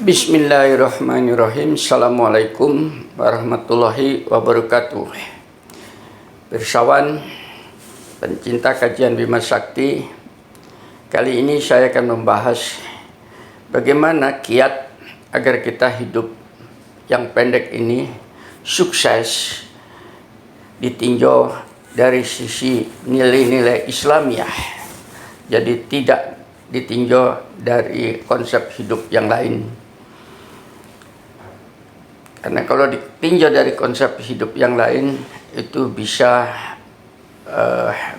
Bismillahirrahmanirrahim. Assalamualaikum warahmatullahi wabarakatuh. Pirsawan pencinta kajian Bima Sakti, kali ini saya akan membahas bagaimana kiat agar kita hidup yang pendek ini sukses ditinjau dari sisi nilai-nilai Islamiah. Jadi tidak ditinjau dari konsep hidup yang lain. Karena kalau ditinjau dari konsep hidup yang lain, itu bisa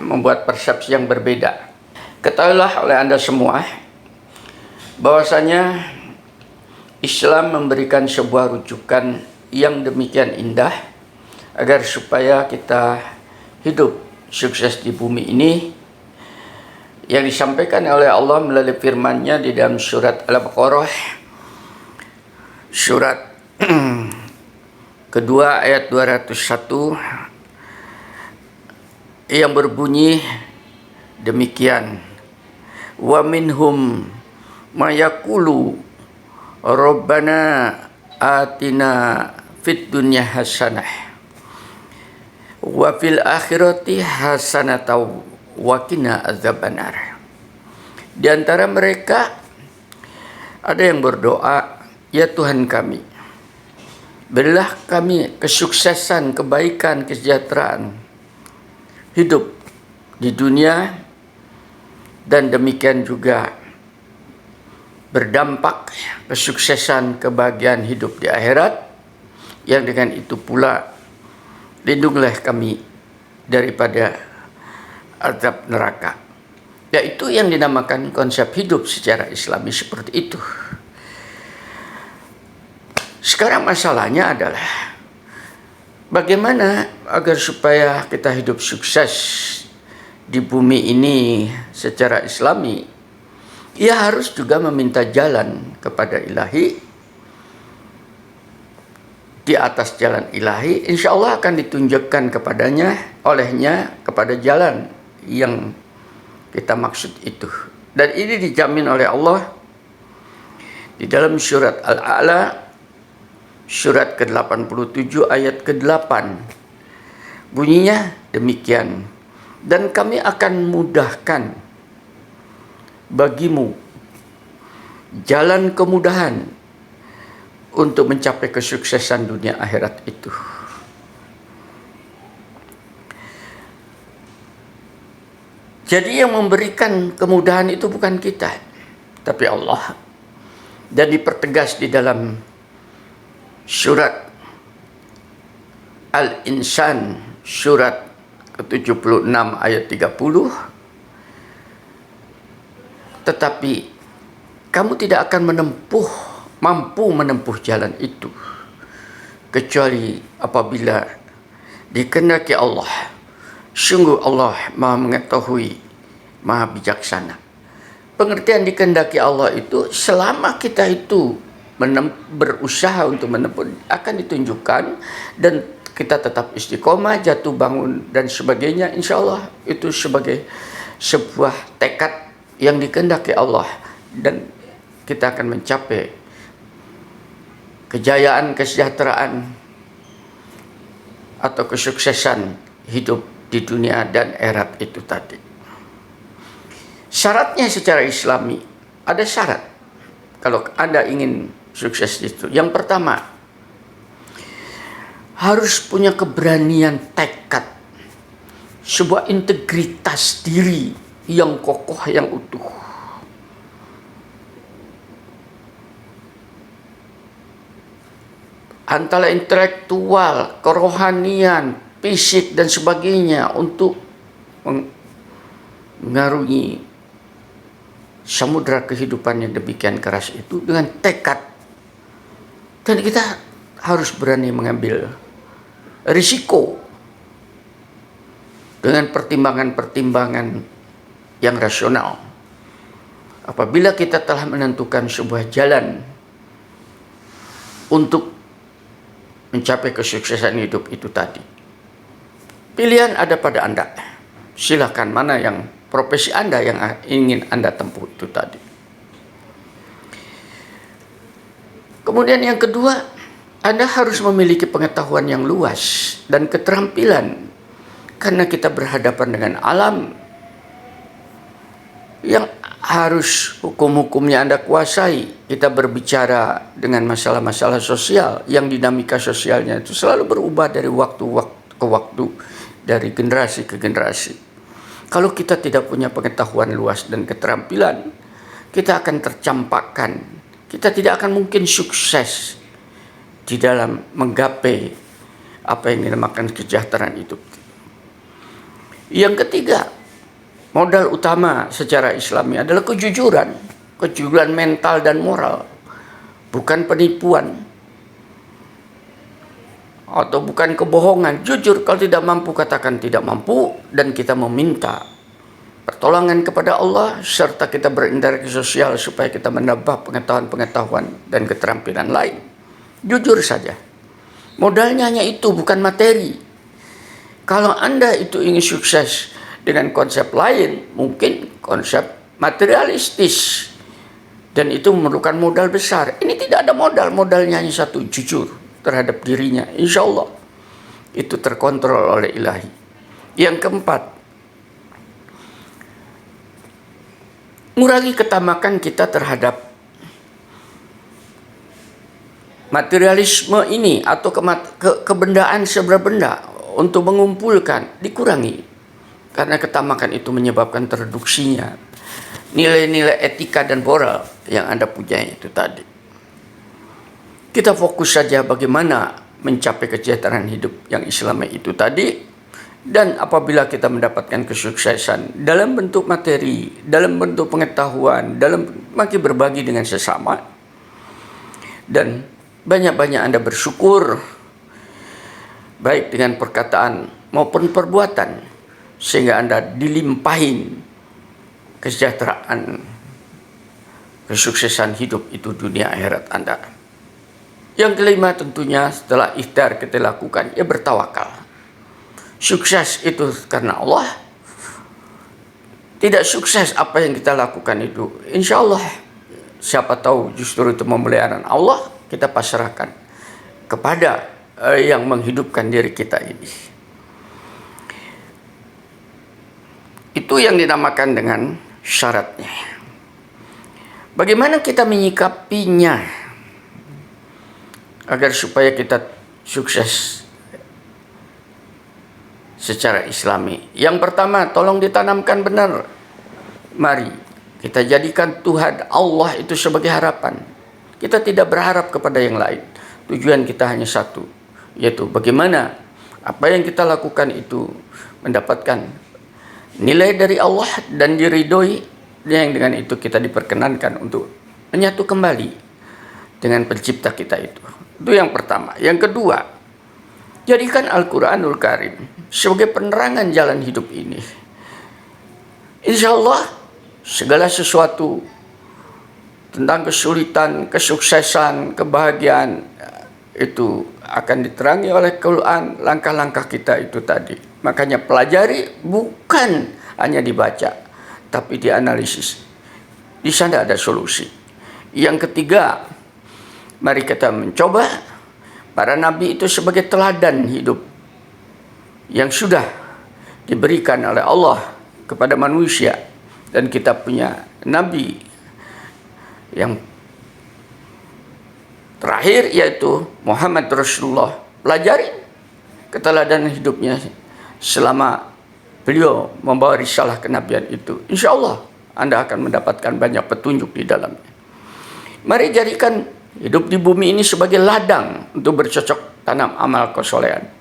membuat persepsi yang berbeda. Ketahuilah oleh Anda semua, bahwasanya Islam memberikan sebuah rujukan yang demikian indah, agar supaya kita hidup sukses di bumi ini, yang disampaikan oleh Allah melalui firman-Nya di dalam surat Al-Baqarah, surat kedua ayat 201 yang berbunyi demikian, wa minhum mayaqulu rabbana atina fid dunya hasanah wa fil akhirati hasanatan wa qina adzabannar. Di antara mereka ada yang berdoa, ya Tuhan kami, berilah kami kesuksesan, kebaikan, kesejahteraan hidup di dunia, dan demikian juga berdampak kesuksesan, kebahagiaan hidup di akhirat, yang dengan itu pula lindungilah kami daripada azab neraka. Yaitu yang dinamakan konsep hidup secara Islami seperti itu. Sekarang masalahnya adalah bagaimana agar supaya kita hidup sukses di bumi ini secara Islami. Ia harus juga meminta jalan kepada Ilahi. Di atas jalan Ilahi, insya Allah akan ditunjukkan kepadanya, olehnya, kepada jalan yang kita maksud itu. Dan ini dijamin oleh Allah di dalam surat Al-A'la, surat ke-87 ayat ke-8. Bunyinya demikian, dan kami akan mudahkan bagimu jalan kemudahan untuk mencapai kesuksesan dunia akhirat itu. Jadi yang memberikan kemudahan itu bukan kita, tapi Allah. Dan dipertegas di dalam surat Al-Insan, surat ke-76 ayat 30. Tetapi kamu tidak akan mampu menempuh jalan itu, kecuali apabila dikehendaki Allah. Sungguh Allah Maha mengetahui, Maha bijaksana. Pengertian dikehendaki Allah itu, selama kita itu berusaha untuk menempuh, akan ditunjukkan, dan kita tetap istiqomah, jatuh bangun dan sebagainya, insya Allah itu sebagai sebuah tekad yang dikehendaki Allah, dan kita akan mencapai kejayaan, kesejahteraan atau kesuksesan hidup di dunia dan akhirat itu tadi. Syaratnya secara Islami, ada syarat kalau Anda ingin sukses itu. Yang pertama, harus punya keberanian tekad, sebuah integritas diri yang kokoh, yang utuh. Antara intelektual, kerohanian, fisik dan sebagainya, untuk mengarungi samudra kehidupan yang demikian keras itu dengan tekad. Dan kita harus berani mengambil risiko dengan pertimbangan-pertimbangan yang rasional. Apabila kita telah menentukan sebuah jalan untuk mencapai kesuksesan hidup itu tadi, pilihan ada pada Anda. Silakan mana yang profesi Anda yang ingin Anda tempuh itu tadi. Kemudian yang kedua, Anda harus memiliki pengetahuan yang luas dan keterampilan, karena kita berhadapan dengan alam yang harus hukum-hukumnya Anda kuasai. Kita berbicara dengan masalah-masalah sosial yang dinamika sosialnya itu selalu berubah dari waktu ke waktu, dari generasi ke generasi. Kalau kita tidak punya pengetahuan luas dan keterampilan, kita akan tercampakkan. Kita tidak akan mungkin sukses di dalam menggapai apa yang dinamakan kesejahteraan hidup. Yang ketiga, modal utama secara Islami adalah kejujuran. Kejujuran mental dan moral. Bukan penipuan. Atau bukan kebohongan. Jujur, kalau tidak mampu katakan tidak mampu. Dan kita meminta pertolongan kepada Allah. Serta kita berinteraksi sosial supaya kita menambah pengetahuan-pengetahuan dan keterampilan lain. Jujur saja. Modalnya hanya itu, bukan materi. Kalau Anda itu ingin sukses dengan konsep lain, mungkin konsep materialistis, dan itu memerlukan modal besar. Ini tidak ada modal, modalnya hanya satu, jujur terhadap dirinya. Insya Allah itu terkontrol oleh ilahi. Yang keempat, ngurangi ketamakan kita terhadap materialisme ini atau kebendaan sebelah benda untuk mengumpulkan, dikurangi. Karena ketamakan itu menyebabkan tereduksinya nilai-nilai etika dan moral yang Anda punya itu tadi. Kita fokus saja bagaimana mencapai kesejahteraan hidup yang Islami itu tadi. Dan apabila kita mendapatkan kesuksesan dalam bentuk materi, dalam bentuk pengetahuan, dalam makin berbagi dengan sesama, dan banyak-banyak Anda bersyukur, baik dengan perkataan maupun perbuatan, sehingga Anda dilimpahin kesejahteraan, kesuksesan hidup itu dunia akhirat Anda. Yang kelima tentunya setelah ikhtiar kita lakukan, ya bertawakal. Sukses itu karena Allah. Tidak sukses apa yang kita lakukan itu, insya Allah siapa tahu justru itu pemeliharaan Allah. Kita pasrahkan kepada yang menghidupkan diri kita ini. Itu yang dinamakan dengan syaratnya. Bagaimana kita menyikapinya agar supaya kita sukses secara Islami? Yang pertama, tolong ditanamkan benar. Mari kita jadikan Tuhan Allah itu sebagai harapan. Kita tidak berharap kepada yang lain. Tujuan kita hanya satu, yaitu bagaimana apa yang kita lakukan itu mendapatkan nilai dari Allah dan diridhoi, dan dengan itu kita diperkenankan untuk menyatu kembali dengan pencipta kita itu. Itu yang pertama. Yang kedua, jadikan Al-Quranul Karim sebagai penerangan jalan hidup ini. Insya Allah segala sesuatu tentang kesulitan, kesuksesan, kebahagiaan itu akan diterangi oleh Quran, langkah-langkah kita itu tadi. Makanya pelajari, bukan hanya dibaca, tapi dianalisis. Di sana ada solusi. Yang ketiga, mari kita mencoba para nabi itu sebagai teladan hidup yang sudah diberikan oleh Allah kepada manusia. Dan kita punya nabi yang terakhir yaitu Muhammad Rasulullah. Pelajari keteladanan hidupnya selama beliau membawa risalah kenabian itu. Insya Allah Anda akan mendapatkan banyak petunjuk di dalamnya. Mari jadikan hidup di bumi ini sebagai ladang untuk bercocok tanam amal kesolehan.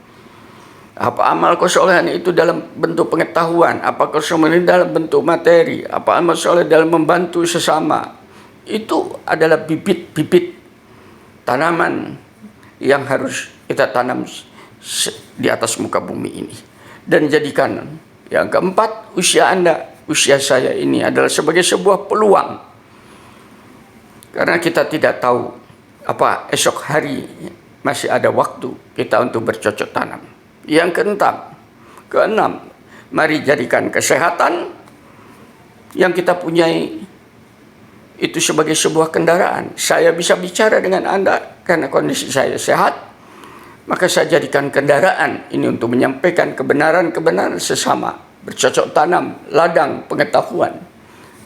Apa amal kesolehan itu dalam bentuk pengetahuan, apa kesolehan dalam bentuk materi, apa amal soleh dalam membantu sesama. Itu adalah bibit-bibit tanaman yang harus kita tanam di atas muka bumi ini. Dan jadikan yang keempat, usia Anda, usia saya ini adalah sebagai sebuah peluang. Karena kita tidak tahu apa esok hari masih ada waktu kita untuk bercocok tanam. Yang keenam, mari jadikan kesehatan yang kita punyai itu sebagai sebuah kendaraan. Saya bisa bicara dengan Anda karena kondisi saya sehat, maka saya jadikan kendaraan ini untuk menyampaikan kebenaran-kebenaran sesama, bercocok tanam, ladang pengetahuan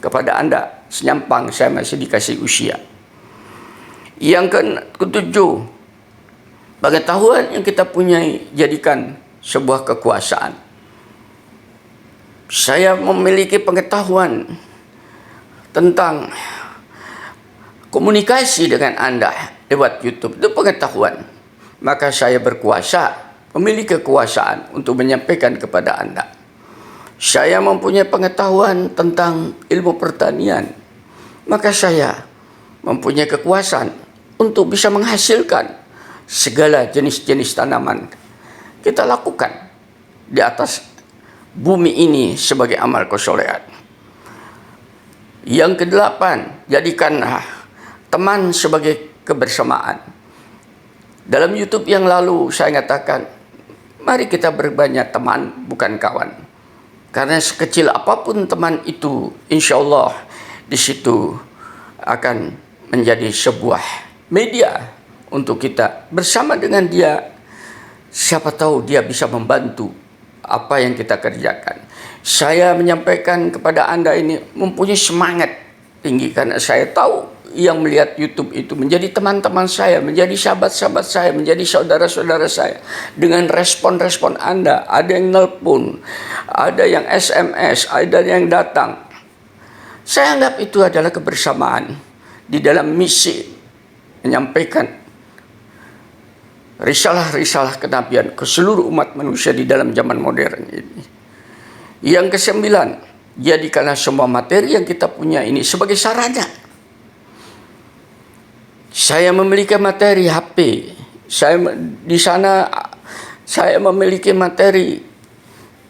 kepada Anda senyampang saya masih dikasih usia. Yang ketujuh, pengetahuan yang kita punyai jadikan sebuah kekuasaan. Saya memiliki pengetahuan tentang komunikasi dengan Anda lewat YouTube, itu pengetahuan. Maka saya berkuasa, memiliki kekuasaan untuk menyampaikan kepada Anda. Saya mempunyai pengetahuan tentang ilmu pertanian, maka saya mempunyai kekuasaan untuk bisa menghasilkan segala jenis-jenis tanaman. Kita lakukan di atas bumi ini sebagai amal kesolehan. Yang kedelapan, jadikanlah teman sebagai kebersamaan. Dalam YouTube yang lalu saya katakan, mari kita berbanyak teman, bukan kawan. Karena sekecil apapun teman itu, insya Allah di situ akan menjadi sebuah media untuk kita bersama dengan dia. Siapa tahu dia bisa membantu apa yang kita kerjakan. Saya menyampaikan kepada Anda ini mempunyai semangat tinggi karena saya tahu yang melihat YouTube itu menjadi teman-teman saya, menjadi sahabat-sahabat saya, menjadi saudara-saudara saya. Dengan respon-respon Anda, ada yang nelpon, ada yang SMS, ada yang datang. Saya anggap itu adalah kebersamaan di dalam misi menyampaikan risalah-risalah kenabian ke seluruh umat manusia di dalam zaman modern ini. Yang kesembilan, jadikanlah semua materi yang kita punya ini sebagai sarana. Saya memiliki materi HP. Di sana saya memiliki materi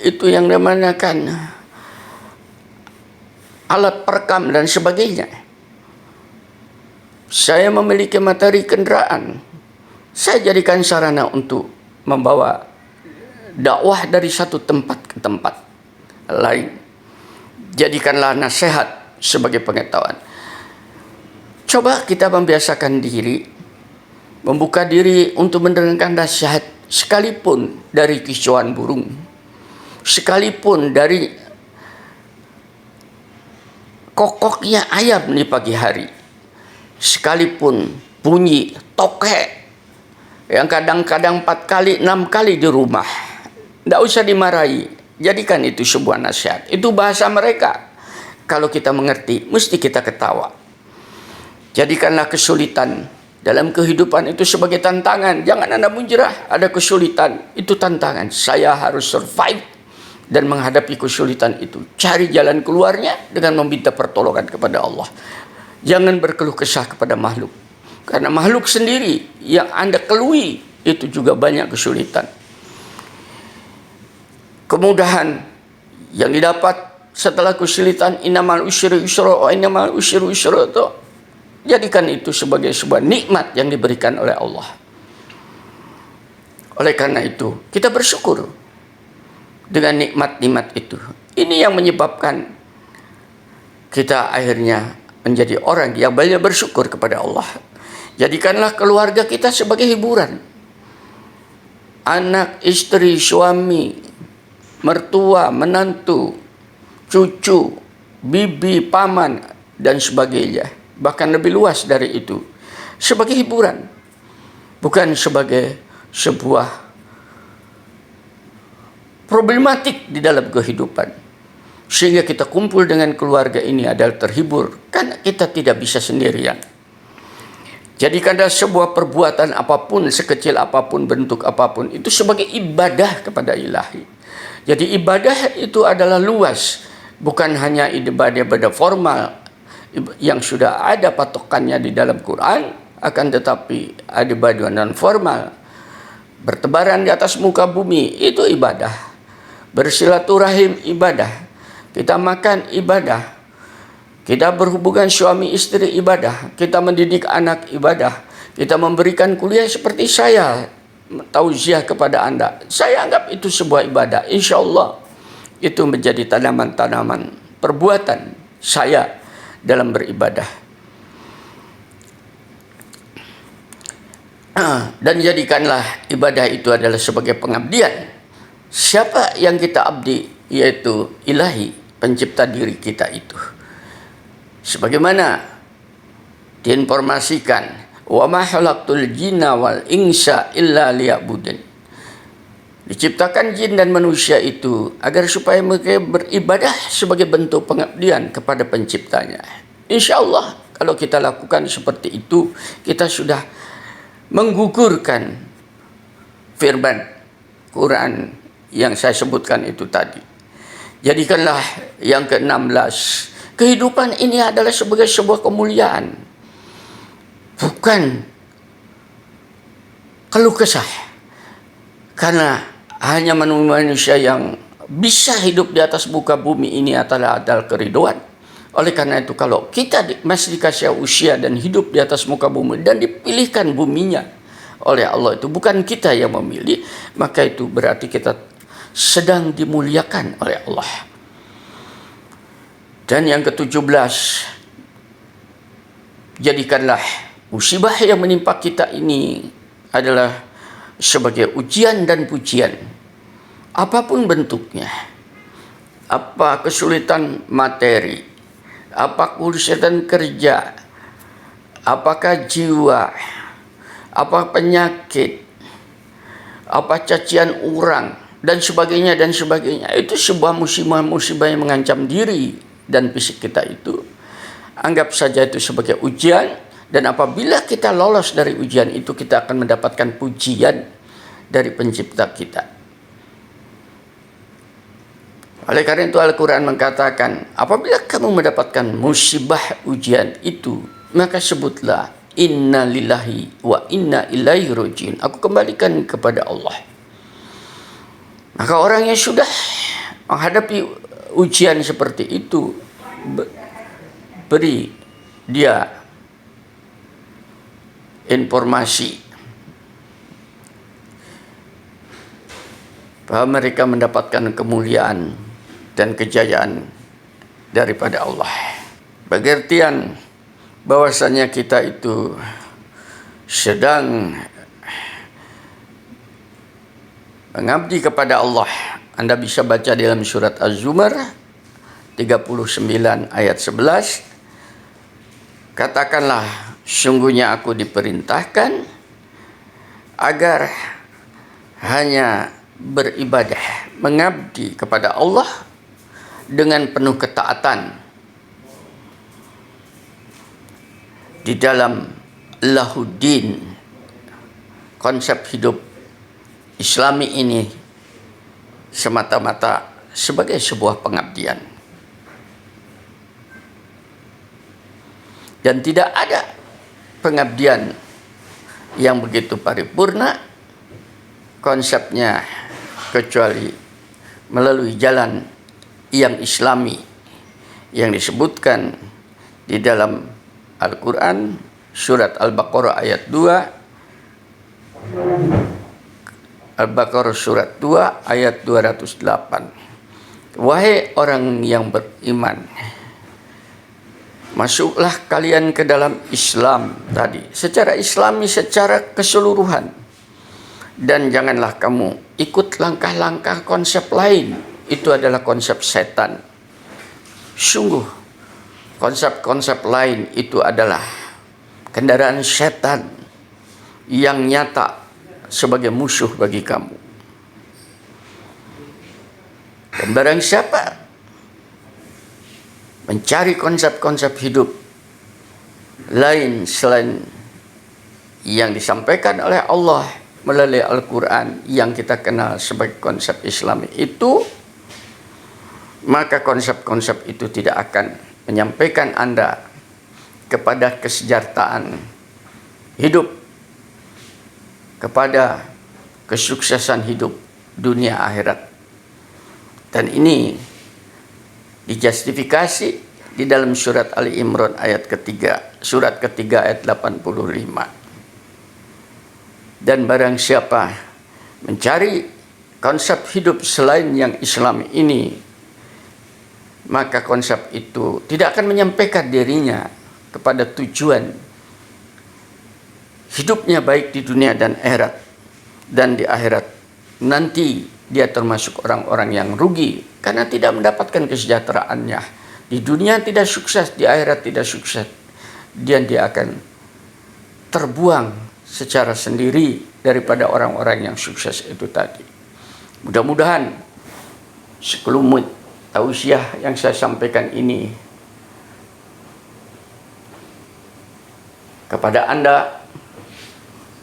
itu yang dinamakan alat perekam dan sebagainya. Saya memiliki materi kendaraan. Saya jadikan sarana untuk membawa dakwah dari satu tempat ke tempat lain. Jadikanlah nasihat sebagai pengetahuan. Coba kita membiasakan diri, membuka diri untuk mendengarkan nasihat, sekalipun dari kicauan burung, sekalipun dari kokoknya ayam di pagi hari, sekalipun bunyi tokek yang kadang-kadang 4 kali, 6 kali di rumah. Tidak usah dimarahi. Jadikan itu sebuah nasihat. Itu bahasa mereka. Kalau kita mengerti, mesti kita ketawa. Jadikanlah kesulitan dalam kehidupan itu sebagai tantangan. Jangan Anda munjrah. Ada kesulitan, itu tantangan. Saya harus survive dan menghadapi kesulitan itu. Cari jalan keluarnya dengan meminta pertolongan kepada Allah. Jangan berkeluh kesah kepada makhluk. Karena makhluk sendiri yang Anda keluhi itu juga banyak kesulitan. Kemudahan yang didapat setelah kesulitan, innamal usri yusra wa innamal usri yusra, itu jadikan itu sebagai sebuah nikmat yang diberikan oleh Allah. Oleh karena itu, kita bersyukur dengan nikmat-nikmat itu. Ini yang menyebabkan kita akhirnya menjadi orang yang banyak bersyukur kepada Allah. Jadikanlah keluarga kita sebagai hiburan. Anak, istri, suami, mertua, menantu, cucu, bibi, paman, dan sebagainya. Bahkan lebih luas dari itu. Sebagai hiburan. Bukan sebagai sebuah problematik di dalam kehidupan. Sehingga kita kumpul dengan keluarga ini adalah terhibur. Karena kita tidak bisa sendirian. Jadikanlah sebuah perbuatan apapun, sekecil apapun, bentuk apapun, itu sebagai ibadah kepada ilahi. Jadi ibadah itu adalah luas. Bukan hanya ibadah formal yang sudah ada patokannya di dalam Quran, akan tetapi ada ibadah non formal. Bertebaran di atas muka bumi, itu ibadah. Bersilaturahim, ibadah. Kita makan, ibadah. Kita berhubungan suami istri, ibadah. Kita mendidik anak, ibadah. Kita memberikan kuliah seperti saya tausiah kepada Anda. Saya anggap itu sebuah ibadah. Insya Allah itu menjadi tanaman-tanaman perbuatan saya dalam beribadah. Dan jadikanlah ibadah itu adalah sebagai pengabdian. Siapa yang kita abdi? Yaitu Ilahi, pencipta diri kita itu. Sebagaimana diinformasikan, wa ma khalaqtul jinna wal insa illa liya'budun. Diciptakan jin dan manusia itu agar supaya mereka beribadah sebagai bentuk pengabdian kepada penciptanya. Insya Allah kalau kita lakukan seperti itu, kita sudah menggugurkan firman Quran yang saya sebutkan itu tadi. Jadikanlah yang ke-16, kehidupan ini adalah sebagai sebuah kemuliaan, bukan keluh kesah. Karena hanya manusia yang bisa hidup di atas muka bumi ini adalah keridhaan. Oleh karena itu, kalau kita masih dikasih usia dan hidup di atas muka bumi dan dipilihkan buminya oleh Allah, itu bukan kita yang memilih, maka itu berarti kita sedang dimuliakan oleh Allah. Dan yang ke-17, jadikanlah musibah yang menimpa kita ini adalah sebagai ujian dan pujian, apapun bentuknya. Apa kesulitan materi, apa kesulitan kerja, apakah jiwa, apa penyakit, apa cacian orang, dan sebagainya dan sebagainya. Itu sebuah musibah yang mengancam diri dan fisik kita itu. Anggap saja itu sebagai ujian, dan apabila kita lolos dari ujian itu, kita akan mendapatkan pujian dari pencipta kita. Oleh karena itu Al-Quran mengatakan, apabila kamu mendapatkan musibah ujian itu, maka sebutlah inna lillahi wa inna ilaihi raji'un. Aku kembalikan kepada Allah. Maka orang yang sudah menghadapi ujian seperti itu, beri dia informasi bahwa mereka mendapatkan kemuliaan dan kejayaan daripada Allah. Pengertian bahwasanya kita itu sedang mengabdi kepada Allah, Anda bisa baca dalam surat Az-Zumar 39 ayat 11. Katakanlah, sungguhnya aku diperintahkan agar hanya beribadah, mengabdi kepada Allah dengan penuh ketaatan di dalam lahuddin. Konsep hidup Islami ini semata-mata sebagai sebuah pengabdian, dan tidak ada pengabdian yang begitu paripurna konsepnya kecuali melalui jalan yang Islami yang disebutkan di dalam Al-Quran surat Al-Baqarah ayat 2, Al-Baqarah surat 2 ayat 208. Wahai orang yang beriman, masuklah kalian ke dalam Islam tadi secara Islami, secara keseluruhan, dan janganlah kamu ikut langkah-langkah konsep lain. Itu adalah konsep setan. Sungguh konsep-konsep lain itu adalah kendaraan setan yang nyata sebagai musuh bagi kamu. Dan barang siapa mencari konsep-konsep hidup lain selain yang disampaikan oleh Allah melalui Al-Quran yang kita kenal sebagai konsep Islami itu, maka konsep-konsep itu tidak akan menyampaikan Anda kepada kesejahteraan hidup, kepada kesuksesan hidup dunia akhirat. Dan ini dijustifikasi di dalam surat Ali Imran ayat ketiga, surat ketiga ayat 85. Dan barang siapa mencari konsep hidup selain yang Islam ini, maka konsep itu tidak akan menyampaikan dirinya kepada tujuan hidupnya baik di dunia dan akhirat, dan di akhirat nanti dia termasuk orang-orang yang rugi karena tidak mendapatkan kesejahteraannya. Di dunia tidak sukses, di akhirat tidak sukses, dan dia akan terbuang secara sendiri daripada orang-orang yang sukses itu tadi. Mudah-mudahan sekelumit tausiah yang saya sampaikan ini kepada Anda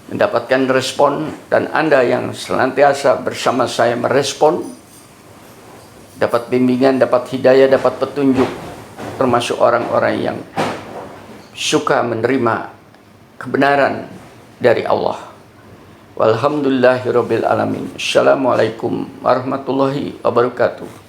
mendapatkan respon, dan Anda yang senantiasa bersama saya merespon, dapat bimbingan, dapat hidayah, dapat petunjuk, termasuk orang-orang yang suka menerima kebenaran dari Allah. Walhamdulillahirabbil alamin. Assalamualaikum warahmatullahi wabarakatuh.